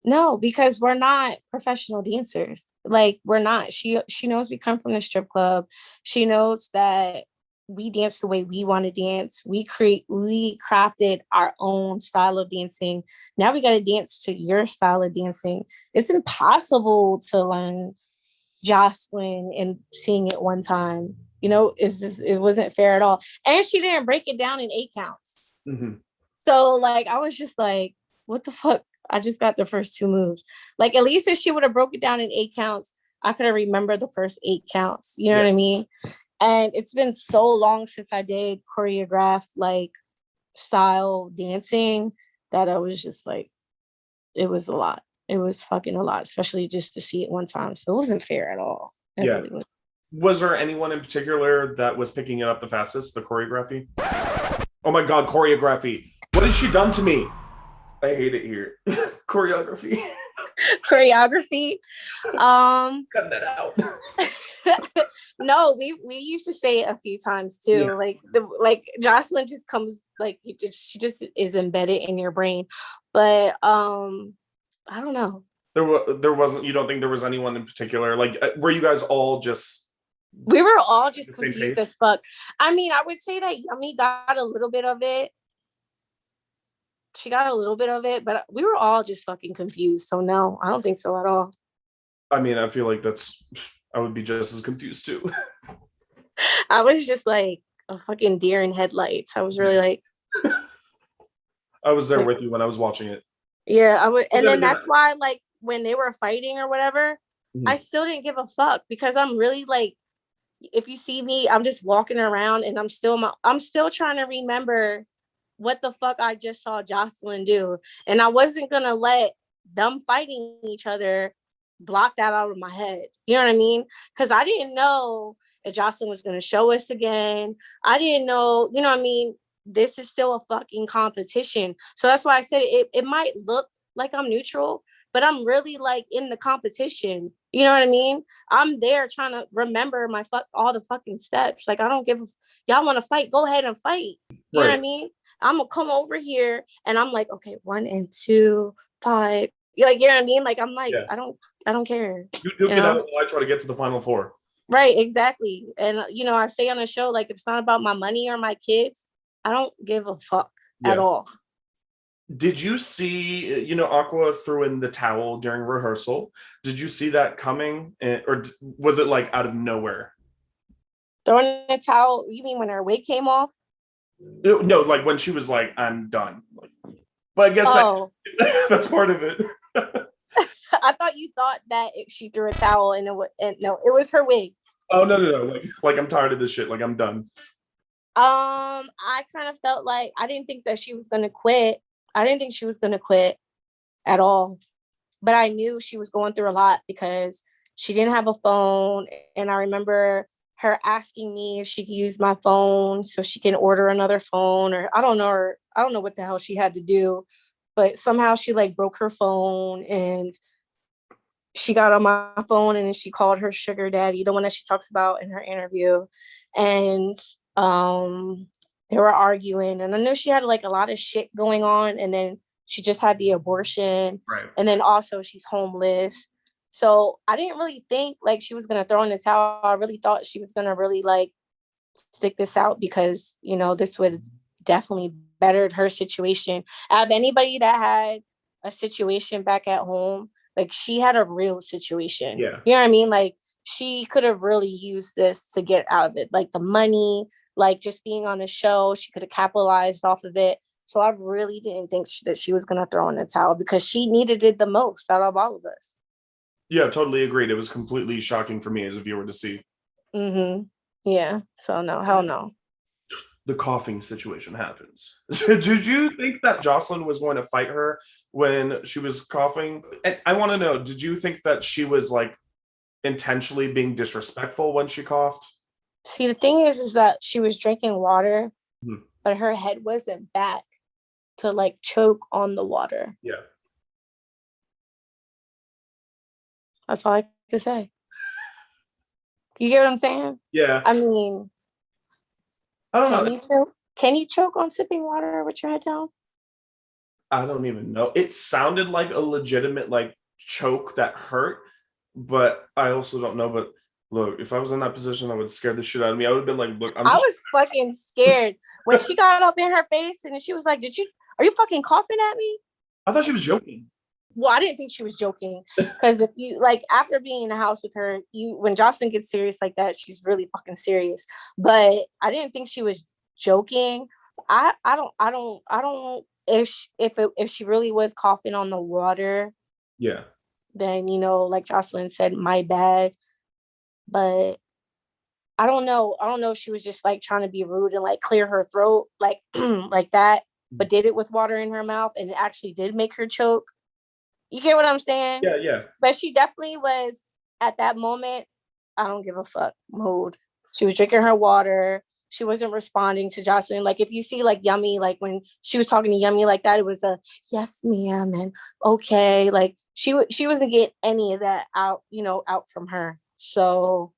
No, because we're not professional dancers. Like we're not. She knows we come from the strip club. She knows that we dance the way we want to dance. We crafted our own style of dancing. Now we got to dance to your style of dancing. It's impossible to learn Jocelyn and seeing it one time. It wasn't fair at all. And she didn't break it down in 8 counts. Mm-hmm. So like I was just like, what the fuck? I just got the first 2 moves. Like at least if she would have broke it down in 8 counts, I could have remembered the first 8 counts. You know what I mean? And it's been so long since I did choreographed like style dancing that I was just like, it was a lot. It was fucking a lot, especially just to see it one time. So it wasn't fair at all. Really wasn't. Was there anyone in particular that was picking it up the fastest, the choreography? Oh my God, choreography. What has she done to me? I hate it here. Choreography. Cut that out. No, we used to say it a few times too. Yeah. Like Jocelyn just comes like she just is embedded in your brain. But I don't know. There wasn't. You don't think there was anyone in particular? Like, were you guys all just? We were all just confused as fuck. I mean, I would say that Yummy got a little bit of it. She got a little bit of it, but we were all just fucking confused. So no, I don't think so at all. I mean, I feel like I would be just as confused too. I was just like a fucking deer in headlights. I was really like. I was there with you when I was watching it. Yeah, I would, and then that's why, like, when they were fighting or whatever, I still didn't give a fuck because I'm really like, if you see me, I'm just walking around and I'm still trying to remember what the fuck I just saw Jocelyn do. And I wasn't going to let them fighting each other block that out of my head. You know what I mean? Because I didn't know if Jocelyn was going to show us again. I didn't know, you know what I mean? This is still a fucking competition. So that's why I said it might look like I'm neutral, but I'm really like in the competition. You know what I mean? I'm there trying to remember all the fucking steps. Like, I don't give y'all want to fight, go ahead and fight. You know what I mean? I'm gonna come over here and I'm like, okay, 1 and 2, 5. Like, you know what I mean? Like, I'm like, I don't care. You duke it out while I try to get to the final 4. Right, exactly. And I say on the show, like, it's not about my money or my kids. I don't give a fuck at all. Did you see, Aqua threw in the towel during rehearsal? Did you see that coming? Or was it like out of nowhere? Throwing the towel? You mean when her wig came off? No, like when she was like, "I'm done." Like, but I guess that's part of it. I thought you thought that she threw a towel and no, it was her wig. Oh no! Like I'm tired of this shit. Like I'm done. I kind of felt like I didn't think that she was gonna quit. I didn't think she was gonna quit at all. But I knew she was going through a lot because she didn't have a phone. And I remember her asking me if she could use my phone so she can order another phone, or I don't know, what the hell she had to do. But somehow she like broke her phone and she got on my phone and then she called her sugar daddy, the one that she talks about in her interview. And they were arguing. And I knew she had like a lot of shit going on. And then she just had the abortion. Right. And then also she's homeless. So I didn't really think like she was going to throw in the towel. I really thought she was going to really like stick this out because, you know, this would definitely bettered her situation. Out of anybody that had a situation back at home, like she had a real situation. Yeah. You know what I mean? Like she could have really used this to get out of it. Like the money, like just being on the show, she could have capitalized off of it. So I really didn't think that she was going to throw in the towel because she needed it the most out of all of us. Yeah, totally agreed. It was completely shocking for me as a viewer to see. Mm-hmm. Yeah. So no, hell no. The coughing situation happens. Did you think that Joseline was going to fight her when she was coughing? And I want to know, did you think that she was like intentionally being disrespectful when she coughed? See, the thing is that she was drinking water, but her head wasn't back to like choke on the water. Yeah. That's all I can say. You get what I'm saying? Yeah. I mean, I don't know. Can you choke on sipping water with your head down? I don't even know. It sounded like a legitimate like choke that hurt, but I also don't know. But look, if I was in that position, I would scare the shit out of me. I would have been like, look, I was fucking scared when she got up in her face and she was like, are you fucking coughing at me? I thought she was joking. Well, I didn't think she was joking because if you like after being in the house with her, when Joseline gets serious like that, she's really fucking serious. But I didn't think she was joking. I don't if she really was coughing on the water. Yeah. Then like Joseline said, my bad. But I don't know. I don't know if she was just like trying to be rude and like clear her throat like like that, but did it with water in her mouth and it actually did make her choke. You get what I'm saying? Yeah. But she definitely was at that moment, I don't give a fuck mode. She was drinking her water. She wasn't responding to Joseline. Like if you see like Yummy, like when she was talking to Yummy like that, it was a yes, ma'am, and okay. Like she wasn't getting any of that out, out from her. So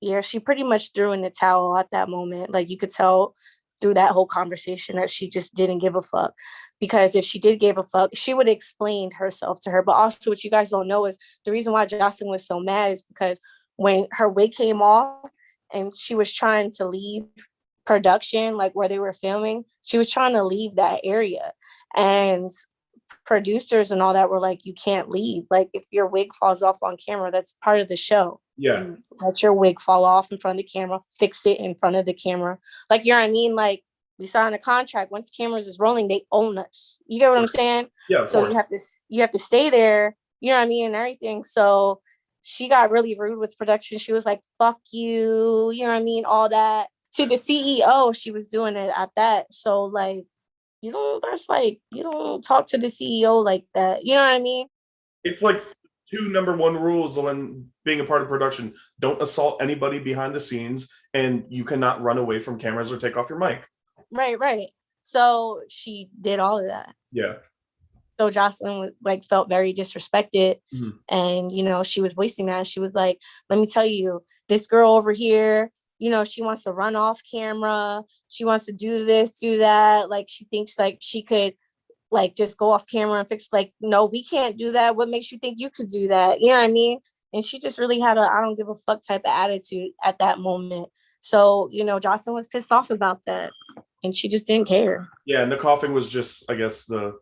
yeah, she pretty much threw in the towel at that moment. Like you could tell through that whole conversation that she just didn't give a fuck. Because if she did give a fuck, she would have explained herself to her. But also what you guys don't know is the reason why Joseline was so mad is because when her wig came off and she was trying to leave production, like where they were filming, she was trying to leave that area. And producers and all that were like, you can't leave. Like if your wig falls off on camera, that's part of the show. Yeah. Let your wig fall off in front of the camera, fix it in front of the camera. Like, you know what I mean? Like we signed a contract. Once cameras is rolling, they own us. You get what I'm saying? Yeah. So you have to stay there, you know what I mean, and everything. So she got really rude with production. She was like, fuck you, you know what I mean? All that. To the CEO, she was doing it at that. So like, you don't talk to the CEO like that. You know what I mean? It's like two number one rules when being a part of production. Don't assault anybody behind the scenes, and you cannot run away from cameras or take off your mic. Right. So she did all of that. Yeah. So Joseline like felt very disrespected. And she was voicing that. She was like, let me tell you, this girl over here, she wants to run off camera. She wants to do this, do that. Like she thinks like she could like just go off camera and fix, like, no, we can't do that. What makes you think you could do that? You know what I mean? And she just really had a I don't give a fuck type of attitude at that moment. So, Joseline was pissed off about that and she just didn't care. Yeah, and the coughing was just, I guess, the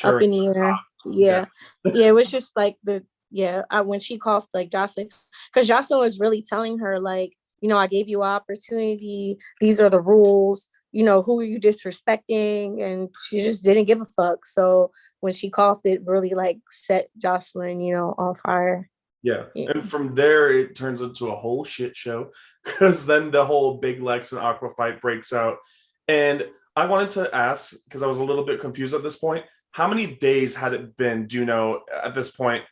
up in the air. Yeah. It was just like when she coughed, like Joseline, because Joseline was really telling her like, I gave you an opportunity. These are the rules. who are you disrespecting? And she just didn't give a fuck. So when she coughed, it really like set Joseline, on fire. Yeah. And from there, it turns into a whole shit show because then the whole Big Lex and Aqua fight breaks out. And I wanted to ask, because I was a little bit confused at this point, how many days had it been, do you know, at this point?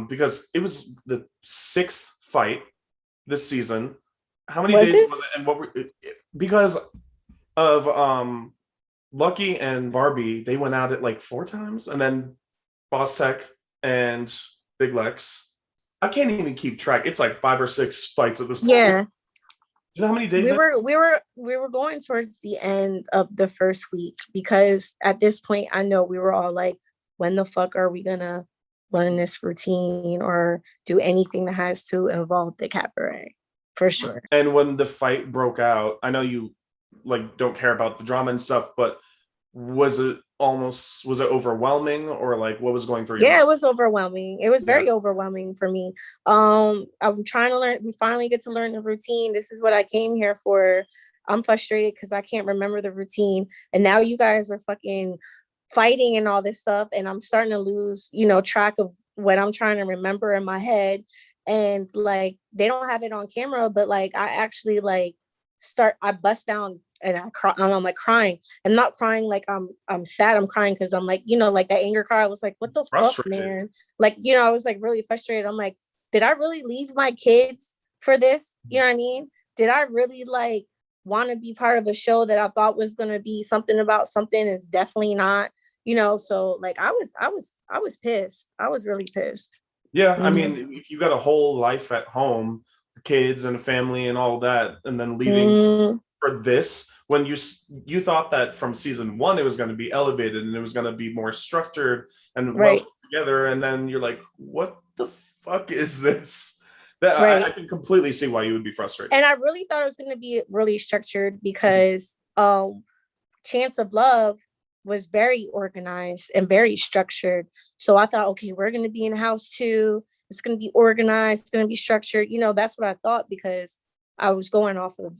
Because it was the 6th fight this season. How many days was it? And what were, because of Lucky and Barbie, they went at it like 4 times, and then Boss Tech and Big Lex. I can't even keep track. It's like 5 or 6 fights at this point. Yeah. Do you know how many days? We were going towards the end of the first week, because at this point I know we were all like, when the fuck are we gonna learn this routine or do anything that has to involve the cabaret? For sure. And when the fight broke out, I know you like don't care about the drama and stuff, but was it overwhelming, or like what was going through your mind? It was overwhelming. It was very overwhelming for me. I'm trying to learn. We finally get to learn the routine. This is what I came here for. I'm frustrated because I can't remember the routine, and now you guys are fucking fighting and all this stuff, and I'm starting to lose track of what I'm trying to remember in my head. And like they don't have it on camera, but like I actually like I bust down and I cry, and I'm like crying. I'm not crying like I'm sad. I'm crying because I'm like, like that anger cry. I was like, what the fuck, man? Like, I was like really frustrated. I'm like, did I really leave my kids for this? You know what I mean? Did I really like want to be part of a show that I thought was gonna be something about something? It's definitely not, so like I was pissed. I was really pissed. Yeah, I mean, if you got a whole life at home, kids and a family and all that, and then leaving for this, when you thought that from season 1 it was going to be elevated and it was going to be more structured and well together, and then you're like, what the fuck is this? That I can completely see why you would be frustrated. And I really thought it was going to be really structured because Chance of Love was very organized and very structured. So I thought, okay, we're going to be in house too. It's going to be organized. It's going to be structured. That's what I thought, because I was going off of,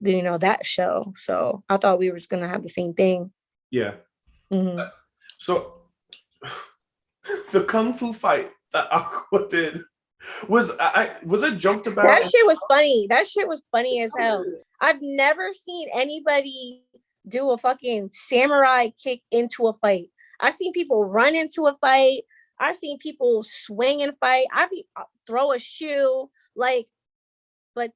that show. So I thought we were going to have the same thing. Yeah. So the Kung Fu fight that Aqua did was it joked about? That shit was funny. That shit was funny as hell. I've never seen anybody do a fucking samurai kick into a fight. I've seen people run into a fight. I've seen people swing and fight. Throw a shoe, like, but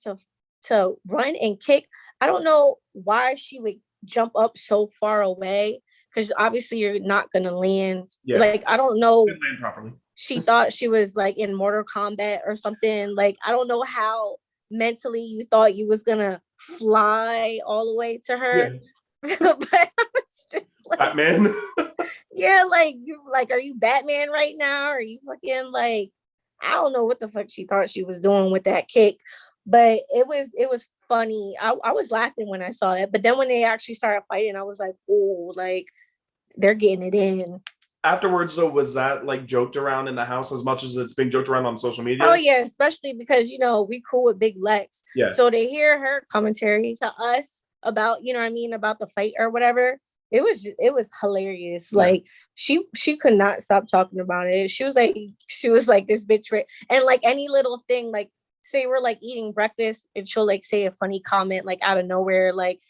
to run and kick, I don't know why she would jump up so far away, because obviously you're not gonna land. Yeah. Like, I don't know. Land properly. She thought she was like in Mortal Kombat or something. Like, I don't know how mentally you thought you was gonna fly all the way to her. Yeah. But I was just like, Batman. Yeah, like, you like, are you Batman right now? Are you fucking like, I don't know what the fuck she thought she was doing with that kick, but it was funny. I was laughing when I saw it, but then when they actually started fighting, I was like, oh, like they're getting it in. Afterwards, though, was that like joked around in the house as much as it's being joked around on social media? Oh yeah, especially because we cool with Big Lex. Yeah. So to hear her commentary to us about, about the fight or whatever, it was hilarious. Yeah. Like she could not stop talking about it. She was like this bitch, and like any little thing, like say we're like eating breakfast and she'll like say a funny comment like out of nowhere, like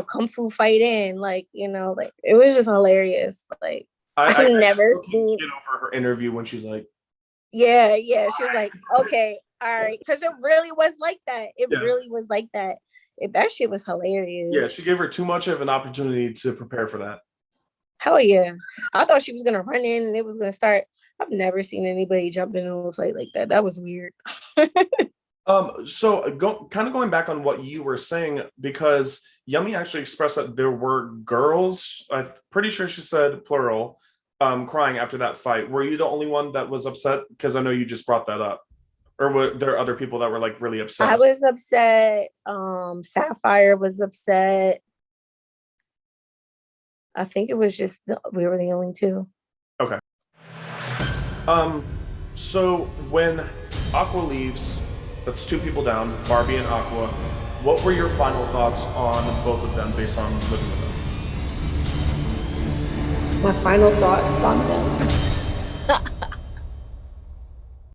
kung fu fighting, like like it was just hilarious. Like I've never seen get over her interview when she's like, yeah, she was like, okay, all right, because it really was like that. It really was like that. That shit was hilarious. Yeah, she gave her too much of an opportunity to prepare for that. Hell yeah. I thought she was gonna run in and it was gonna start. I've never seen anybody jump into a fight like that. That was weird. So going back on what you were saying, because Yummy actually expressed that there were girls, I'm pretty sure she said plural, crying after that fight. Were you the only one that was upset? Because I know you just brought that up. Or were there other people that were like really upset? I was upset. Sapphire was upset. I think it was just we were the only two. Okay. So when Aqua leaves, that's 2 people down, Barbie and Aqua. What were your final thoughts on both of them based on living with them? My final thoughts on them.